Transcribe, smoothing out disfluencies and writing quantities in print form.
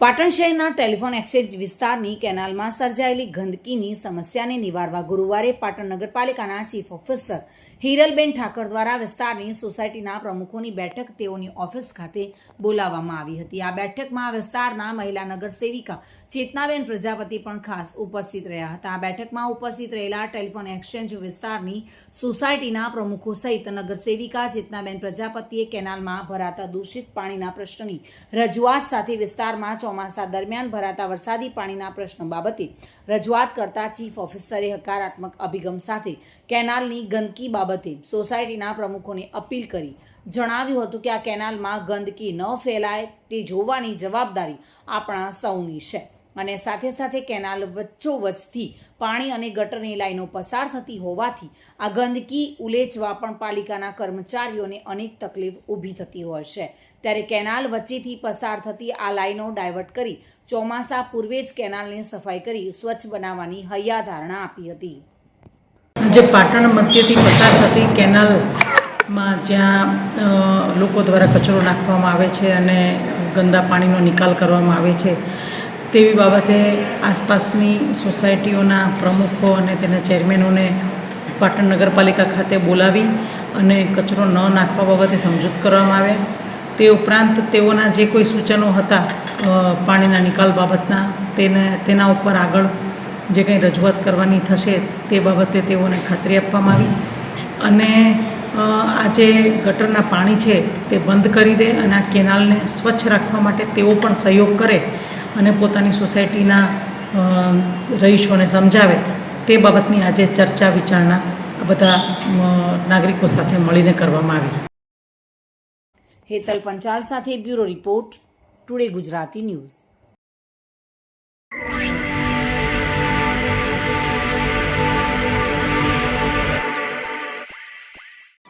પાટણ શહેરના telephone exchange વિસ્તારની કેનાલમાં સર્જાયેલી ગંદકીની સમસ્યાને નિવારવા ગુરુવારે પાટણ નગરપાલિકાના ચીફ ઓફિસર હિરલબેન ઠાકર દ્વારા વિસ્તારની સોસાયટીના પ્રમુખોની બેઠક તેઓની ઓફિસ ખાતે બોલાવવામાં આવી હતી। આ બેઠકમાં વિસ્તારના મહિલા નગરસેવિકા ચેતનાબેન પ્રજાપતિ પણ ખાસ ઉપસ્થિત રહ્યા હતા। આ બેઠકમાં ઉપસ્થિત રહેલા ટેલિફોન એક્સચેન્જ વિસ્તારની સોસાયટીના પ્રમુખો સહિત નગરસેવિકા ચેતનાબેન પ્રજાપતિએ કેનાલમાં ભરાતા દૂષિત પાણીના પ્રશ્નની રજૂઆત સાથે વિસ્તારમાં ચોમાસા દરમિયાન ભરાતા વરસાદી પાણીના પ્રશ્ન બાબતે રજૂઆત કરતા ચીફ ઓફિસરે હકારાત્મક અભિગમ સાથે કેનાલની ગંદકી બાબતે સોસાયટીના પ્રમુખોને અપીલ કરી જણાવ્યું હતું કે આ કેનાલમાં ગંદકી ન ફેલાય તે જોવાની જવાબદારી આપણા સૌની છે અને સાથે સાથે કેનાલ વચ્ચોવચ્ચથી પાણી અને ગટરની લાઈનો પસાર થતી હોવાથી આ ગંદકી ઉલેચવા પણ પાલિકાના કર્મચારીઓને અનેક તકલીફ ઊભી થતી હોય છે। ત્યારે કેનાલ વચ્ચેથી પસાર થતી આ લાઈનો ડાયવર્ટ કરી ચોમાસા પૂર્વે જ કેનાલની સફાઈ કરી સ્વચ્છ બનાવવાની હૈયાધારણા આપી હતી। જે પાટણ મધ્યથી પસાર થતી કેનાલમાં જ્યાં લોકો દ્વારા કચરો નાખવામાં આવે છે અને ગંદા પાણીનો નિકાલ કરવામાં આવે છે તેવી બાબતે આસપાસની સોસાયટીઓના પ્રમુખો અને તેના ચેરમેનોને પાટણ નગરપાલિકા ખાતે બોલાવી અને કચરો ન નાખવા બાબતે સમજૂત કરવામાં આવ્યા। તે ઉપરાંત તેઓના જે કોઈ સૂચનો હતા પાણીના નિકાલ બાબતના તેના ઉપર આગળ જે કંઈ રજૂઆત કરવાની થશે તે બાબતે તેઓને ખાતરી આપવામાં આવી અને આ જે ગટરના પાણી છે તે બંધ કરી દે અને આ કેનાલને સ્વચ્છ રાખવા માટે તેઓ પણ સહયોગ કરે અને પોતાની સોસાયટીના રહીશોને સમજાવે તે બાબતની આજે ચર્ચા વિચારણા બધા નાગરિકો સાથે મળીને કરવામાં આવી। હેતલ પંચાલ સાથે bureau report, today Gujarati news.